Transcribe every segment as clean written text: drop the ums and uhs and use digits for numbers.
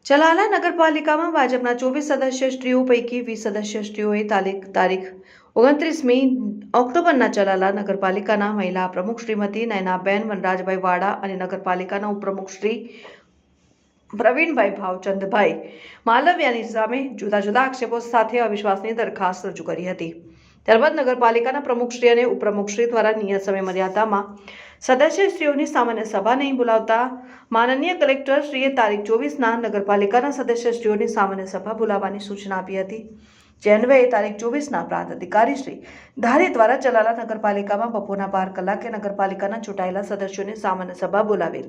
ચલાલા નગરપાલિકામાં ભાજપના 24 સદસ્ય પૈકી 20 સદસ્યોએ તારીખ 29મી ઓક્ટોબરના ચલાલા નગરપાલિકાના મહિલા પ્રમુખ શ્રીમતી નયનાબેન વનરાજભાઈ વાડા અને નગરપાલિકાના ઉપપ્રમુખ શ્રી પ્રવીણભાઈ ભાવચંદભાઈ માલવિયાની સામે જુદા જુદા આક્ષેપો સાથે અવિશ્વાસની દરખાસ્ત રજૂ કરી હતી। ત્યારબાદ નગરપાલિકાના પ્રમુખશ્રી અને ઉપપ્રમુખશ્રી દ્વારા નિયત સમય મર્યાદામાં સદસ્યશ્રીઓની સામાન્ય સભા નહીં બોલાવતા માનનીય કલેક્ટરશ્રીએ તારીખ 24ના નગરપાલિકાના સદસ્યશ્રીઓની સામાન્ય સભા બોલાવવાની સૂચના આપી હતી। જે અન્વયે તારીખ 24ના પ્રાંત અધિકારી શ્રી ધારી દ્વારા ચલાલા નગરપાલિકામાં બપોરના 12 કલાકે નગરપાલિકાના ચૂંટાયેલા સદસ્યોની સામાન્ય સભા બોલાવેલ।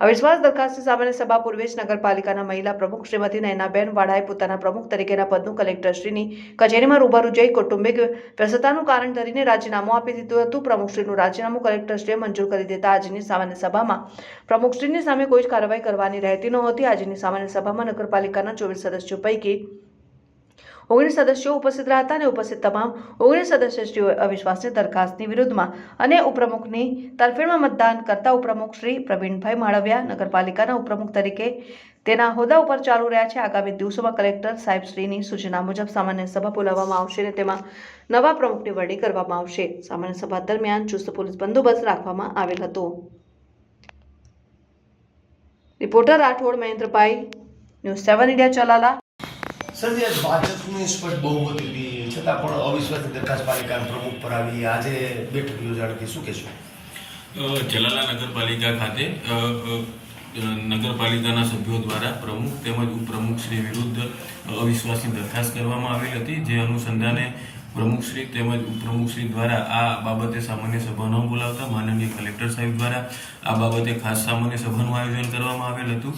અવિશ્વાસ દરખાસ્તની સામાન્ય સભા પૂર્વે જ નગરપાલિકાના મહિલા પ્રમુખ શ્રીમતી નયનાબેન વાડાએ પોતાના પ્રમુખ તરીકેના પદનું કલેક્ટરશ્રીની કચેરીમાં રૂબરૂ જઈ કૌટુંબિક વ્યસ્તતાનું કારણ ધરીને રાજીનામું આપી દીધું હતું। પ્રમુખશ્રીનું રાજીનામું કલેક્ટરશ્રીએ મંજૂર કરી દેતા આજની સામાન્ય સભામાં પ્રમુખશ્રીની સામે કોઈ જ કાર્યવાહી કરવાની રહેતી નહોતી। આજની સામાન્ય સભામાં નગરપાલિકાના 24 સદસ્યો પૈકી 19 સદસ્યો ઉપસ્થિત રહ્યા હતા અને ઉપસ્થિત તમામ 19 સદસ્યોએ અવિશ્વાસની દરખાસ્તની વિરુદ્ધમાં અને ઉપપ્રમુખની તરફેણમાં મતદાન કરતા ઉપપ્રમુખ શ્રી પ્રવીણભાઈ માળવિયા નગરપાલિકાના ઉપપ્રમુખ તરીકે તેના હોદ્દા ઉપર ચાલુ રહ્યા છે। આગામી દિવસોમાં કલેક્ટર સાહેબ શ્રીની સૂચના મુજબ સામાન્ય સભા બોલાવવામાં આવશે અને તેમાં નવા પ્રમુખની વરણી કરવામાં આવશે। સામાન્ય સભા દરમિયાન ચુસ્ત પોલીસ બંદોબસ્ત રાખવામાં આવેલ હતો। રિપોર્ટર રાઠોડ મહેન્દ્રભાઈ, ન્યૂઝ 7 ઇન્ડિયા ચલાલા। સર, જે ભાજપની સ્પષ્ટ બહુમતી હતી છતાં પણ અવિશ્વાસની દરખાસ્ત પાલિકાના પ્રમુખ પર આવી, આજે બેઠક યોજાણી, શું કહેશો? ચલાલા નગરપાલિકા ખાતે નગરપાલિકાના સભ્યો દ્વારા પ્રમુખ તેમજ ઉપપ્રમુખશ્રી વિરુદ્ધ અવિશ્વાસની દરખાસ્ત કરવામાં આવેલ હતી। જે અનુસંધાને પ્રમુખશ્રી તેમજ ઉપપ્રમુખશ્રી દ્વારા આ બાબતે સામાન્ય સભા ન બોલાવતા માનનીય કલેક્ટર સાહેબ દ્વારા આ બાબતે ખાસ સામાન્ય સભાનું આયોજન કરવામાં આવેલ હતું।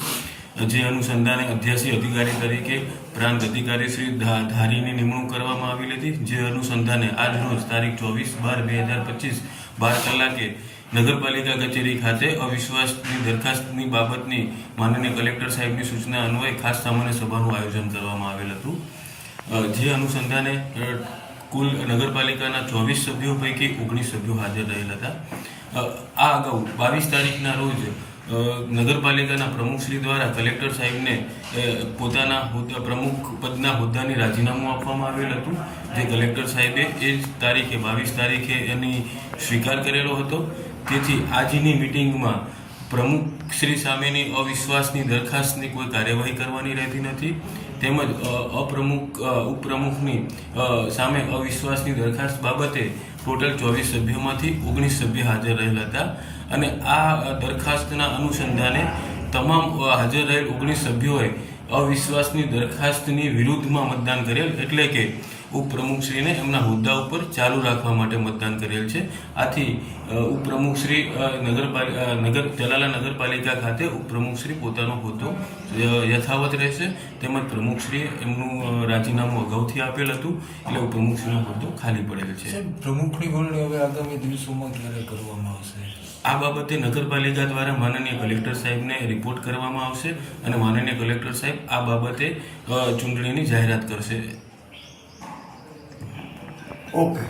જે અનુસંધાને અધ્યાસી અધિકારી તરીકે પ્રાંત અધિકારી શ્રી ધારીની નિમણૂક કરવામાં આવેલી હતી। જે અનુસંધાને આજ રોજ તારીખ 24/12/2025 12 કલાકે નગરપાલિકા કચેરી ખાતે અવિશ્વાસની દરખાસ્તની બાબતની માનનીય કલેક્ટર સાહેબની સૂચના અન્વયે ખાસ સામાન્ય સભાનું આયોજન કરવામાં આવેલ હતું। જે અનુસંધાને કુલ નગરપાલિકાના 24 સભ્યો પૈકી 19 સભ્યો હાજર રહેલ હતા। આ અગાઉ 22 તારીખના રોજ નગરપાલિકાના પ્રમુખશ્રી દ્વારા કલેક્ટર સાહેબને પોતાના પ્રમુખ પદના હોદ્દાની રાજીનામું આપવામાં આવેલ હતું। જે કલેક્ટર સાહેબે એ જ તારીખે 22 તારીખે એની સ્વીકાર કરેલો હતો। તેથી આજની મિટિંગમાં પ્રમુખશ્રી સામેની અવિશ્વાસની દરખાસ્તની કોઈ કાર્યવાહી કરવાની રહેતી નથી, તેમજ ઉપપ્રમુખની સામે અવિશ્વાસની દરખાસ્ત બાબતે ટોટલ 24 સભ્યોમાંથી 19 સભ્ય હાજર રહેલા હતા અને આ દરખાસ્તના અનુસંધાને તમામ હાજર રહેલ 19 સભ્યોએ અવિશ્વાસની દરખાસ્તની વિરુદ્ધમાં મતદાન કરેલ, એટલે કે ઉપપ્રમુખશ્રીને એમના હોદ્દા ઉપર ચાલુ રાખવા માટે મતદાન કરેલ છે। આથી ઉપપ્રમુખશ્રી ચલાલા નગરપાલિકા ખાતે ઉપપ્રમુખશ્રી પોતાનો હોદ્દો યથાવત રહેશે, તેમજ પ્રમુખશ્રીએ એમનું રાજીનામું અગાઉથી આપેલ હતું, એટલે ઉપપ્રમુખશ્રીનો હોદ્દો ખાલી પડેલ છે। પ્રમુખની વરણી હવે આગામી દિવસોમાં ક્યારે કરવામાં આવશે? આ બાબતે નગરપાલિકા દ્વારા માનનીય કલેક્ટર સાહેબને રિપોર્ટ કરવામાં આવશે અને માનનીય કલેક્ટર સાહેબ આ બાબતે ચૂંટણીની જાહેરાત કરશે। ઓકે।